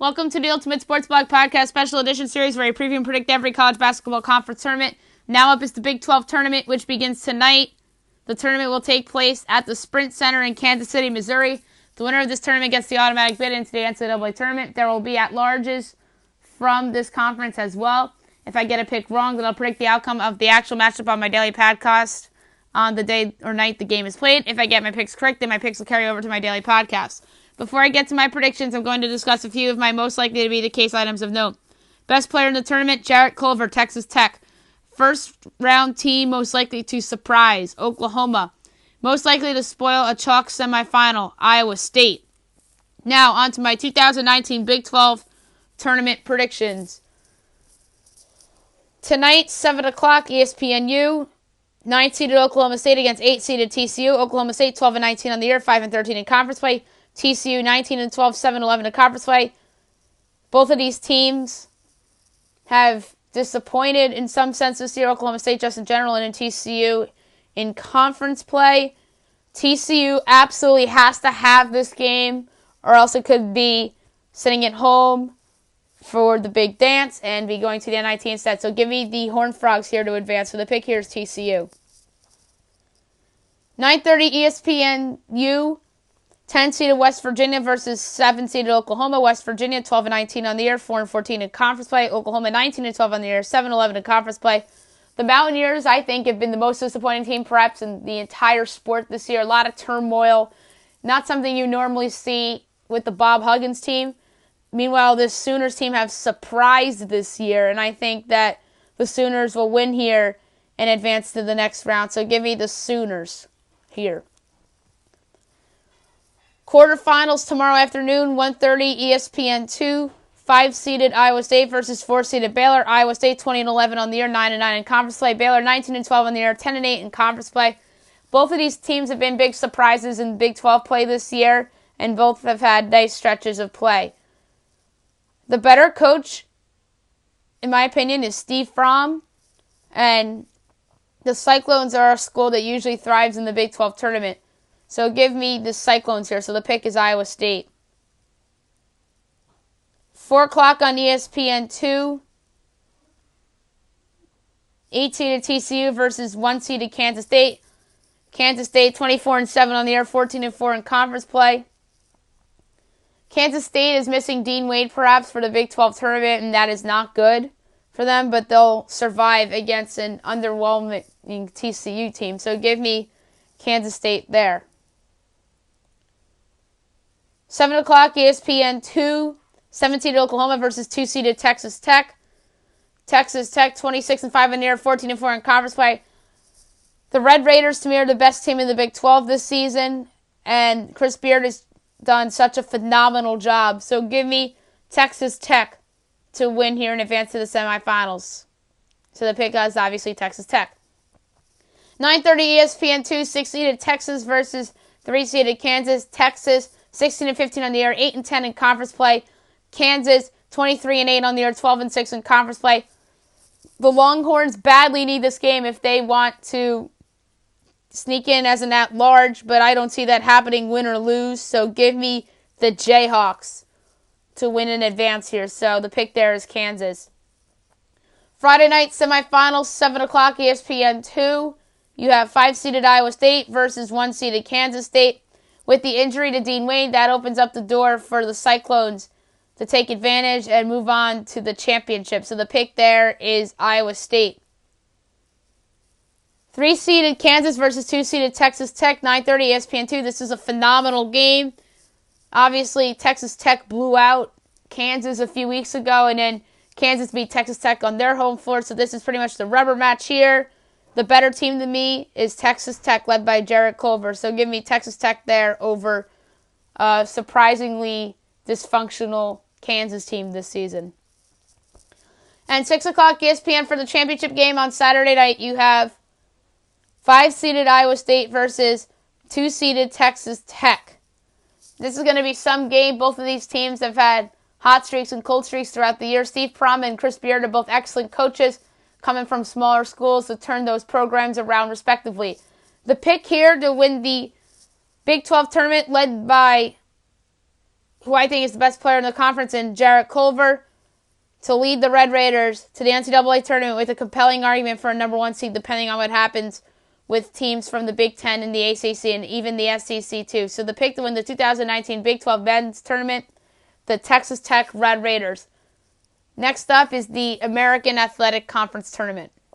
Welcome to the Ultimate Sports Blog Podcast Special Edition Series where I preview and predict every college basketball conference tournament. Now up is the Big-12 tournament, which begins tonight. The tournament will take place at the Sprint Center in Kansas City, Missouri. The winner of this tournament gets the automatic bid into the NCAA tournament. There will be at-larges from this conference as well. If I get a pick wrong, then I'll predict the outcome of the actual matchup on my daily podcast on the day or night the game is played. If I get my picks correct, then my picks will carry over to my daily podcast. Before I get to my predictions, I'm going to discuss a few of my most likely to be the case items of note. Best player in the tournament, Jarrett Culver, Texas Tech. First round team most likely to surprise, Oklahoma. Most likely to spoil a chalk semifinal, Iowa State. Now, on to my 2019 Big 12 tournament predictions. Tonight, 7 o'clock, ESPNU. 9-seeded Oklahoma State against 8-seeded TCU. Oklahoma State 12-19 on the year, 5-13 in conference play. TCU 19-12, 7-11 in conference play. Both of these teams have disappointed in some sense this year. Oklahoma State just in general, and in TCU in conference play. TCU absolutely has to have this game, or else it could be sitting at home for the big dance and be going to the NIT instead. So give me the Horned Frogs here to advance. So the pick here is TCU. 9:30 ESPNU. 10-seeded West Virginia versus 7-seeded Oklahoma. West Virginia 12-19 on the year, 4-14 in conference play. Oklahoma 19-12 on the year, 7-11 in conference play. The Mountaineers, I think, have been the most disappointing team perhaps in the entire sport this year. A lot of turmoil. Not something you normally see with the Bob Huggins team. Meanwhile, this Sooners team have surprised this year, and I think that the Sooners will win here and advance to the next round. So give me the Sooners here. Quarterfinals tomorrow afternoon, 1:30 ESPN2. 5-seeded Iowa State versus 4-seeded Baylor. Iowa State 20-11 on the year, 9-9 in conference play. Baylor 19-12 on the year, 10-8 in conference play. Both of these teams have been big surprises in Big 12 play this year, and both have had nice stretches of play. The better coach, in my opinion, is Steve Fromm, and the Cyclones are a school that usually thrives in the Big 12 tournament. So give me the Cyclones here. So the pick is Iowa State. 4 o'clock on ESPN2. 8-seeded TCU versus 1-seeded Kansas State. Kansas State 24-7 on the year, 14-4 in conference play. Kansas State is missing Dean Wade perhaps for the Big 12 tournament, and that is not good for them, but they'll survive against an underwhelming TCU team. So give me Kansas State there. 7 o'clock, ESPN2, 7-seeded Oklahoma versus 2-seeded Texas Tech. Texas Tech, 26-5 on the year, 14-4 in conference play. The Red Raiders, to me, are the best team in the Big 12 this season, and Chris Beard has done such a phenomenal job. So give me Texas Tech to win here and advance to the semifinals. So the pick is obviously Texas Tech. 9:30 ESPN2, 6-seeded Texas versus 3-seeded Kansas. Texas 16-15 on the year, 8-10 in conference play. Kansas, 23-8 on the year, 12-6 in conference play. The Longhorns badly need this game if they want to sneak in as an at-large, but I don't see that happening, win or lose. So give me the Jayhawks to win in advance here. So the pick there is Kansas. Friday night semifinals, 7 o'clock ESPN2. You have 5-seeded Iowa State versus 1-seeded Kansas State. With the injury to Dean Wade, that opens up the door for the Cyclones to take advantage and move on to the championship. So the pick there is Iowa State. 3-seeded Kansas versus 2-seeded Texas Tech, 9:30 ESPN2. This is a phenomenal game. Obviously, Texas Tech blew out Kansas a few weeks ago, and then Kansas beat Texas Tech on their home floor. So this is pretty much the rubber match here. The better team to me is Texas Tech, led by Jarrett Culver. So give me Texas Tech there over a surprisingly dysfunctional Kansas team this season. And 6 o'clock ESPN for the championship game on Saturday night. You have 5-seeded Iowa State versus 2-seeded Texas Tech. This is going to be some game. Both of these teams have had hot streaks and cold streaks throughout the year. Steve Prohm and Chris Beard are both excellent coaches, coming from smaller schools to turn those programs around respectively. The pick here to win the Big 12 tournament led by who I think is the best player in the conference, and Jarrett Culver to lead the Red Raiders to the NCAA tournament with a compelling argument for a number 1 seed, depending on what happens with teams from the Big 10 and the ACC and even the SEC too. So the pick to win the 2019 Big 12 men's tournament, the Texas Tech Red Raiders. Next up is the American Athletic Conference tournament.